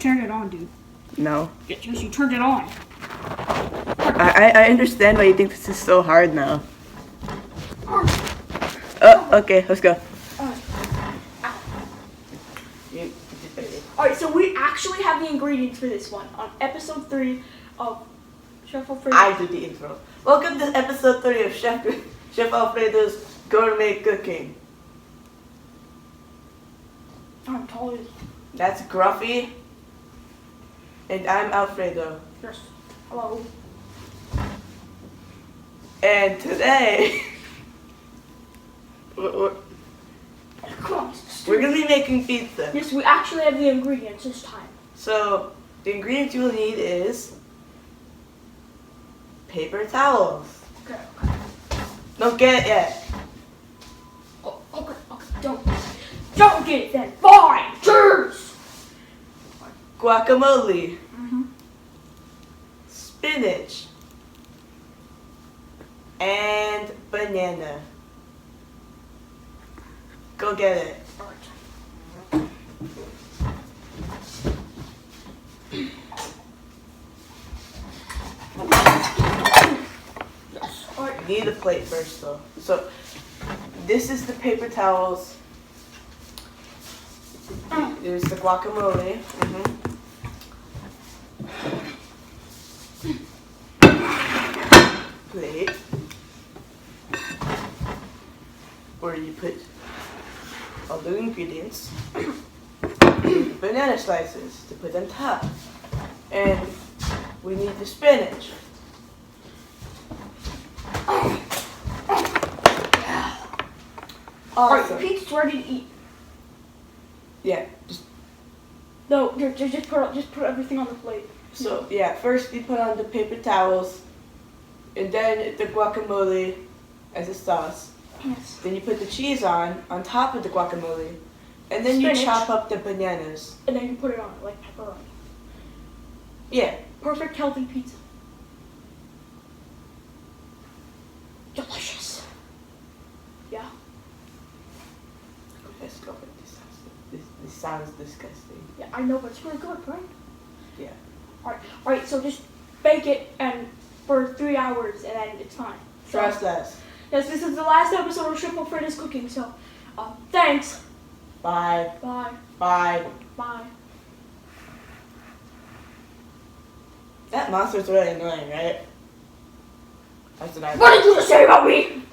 turn it on, dude. No. Yes, you turned it on. I understand why you think this is so hard now. Oh, okay, let's go. Alright, so we actually have the ingredients for this one on episode 3 of Chef Alfredo. I do the intro. Welcome to episode 3 of Chef Alfredo's Gourmet Cooking. I'm tired. That's Gruffy. And I'm Alfredo. Yes. Hello. And today, Come on, we're going to be making pizza. yes, we actually have the ingredients this time. So, the ingredients you will need is paper towels. Okay. Don't get it yet. Oh, okay. Don't get it then. Fine. Cheers. Guacamole. Spinach. And banana. Go get it. You need a plate first though. So this is the paper towels. There's the guacamole. Plate. Where you put all the ingredients. Banana slices to put on top. And we need the spinach. Alright, the pizza's ready to eat. Yeah, just No, just put everything on the plate. so yeah. First you put on the paper towels, and then the guacamole as a sauce. Yes. Then you put the cheese on top of the guacamole, and then Spinach. you chop up the bananas. And then you put it on like pepperoni. Yeah. Perfect healthy pizza. Delicious. Yeah. Let's go with this. This sounds disgusting. Yeah, I know, but it's really good, right? Yeah. Alright, so just bake it and for 3 hours and then it's fine. So, Trust us. yes, this is the last episode of Chef Alfredo's Cooking, so thanks. Bye. Bye. Bye. Bye. That monster's really annoying, right? That's what I. What did you just say about me?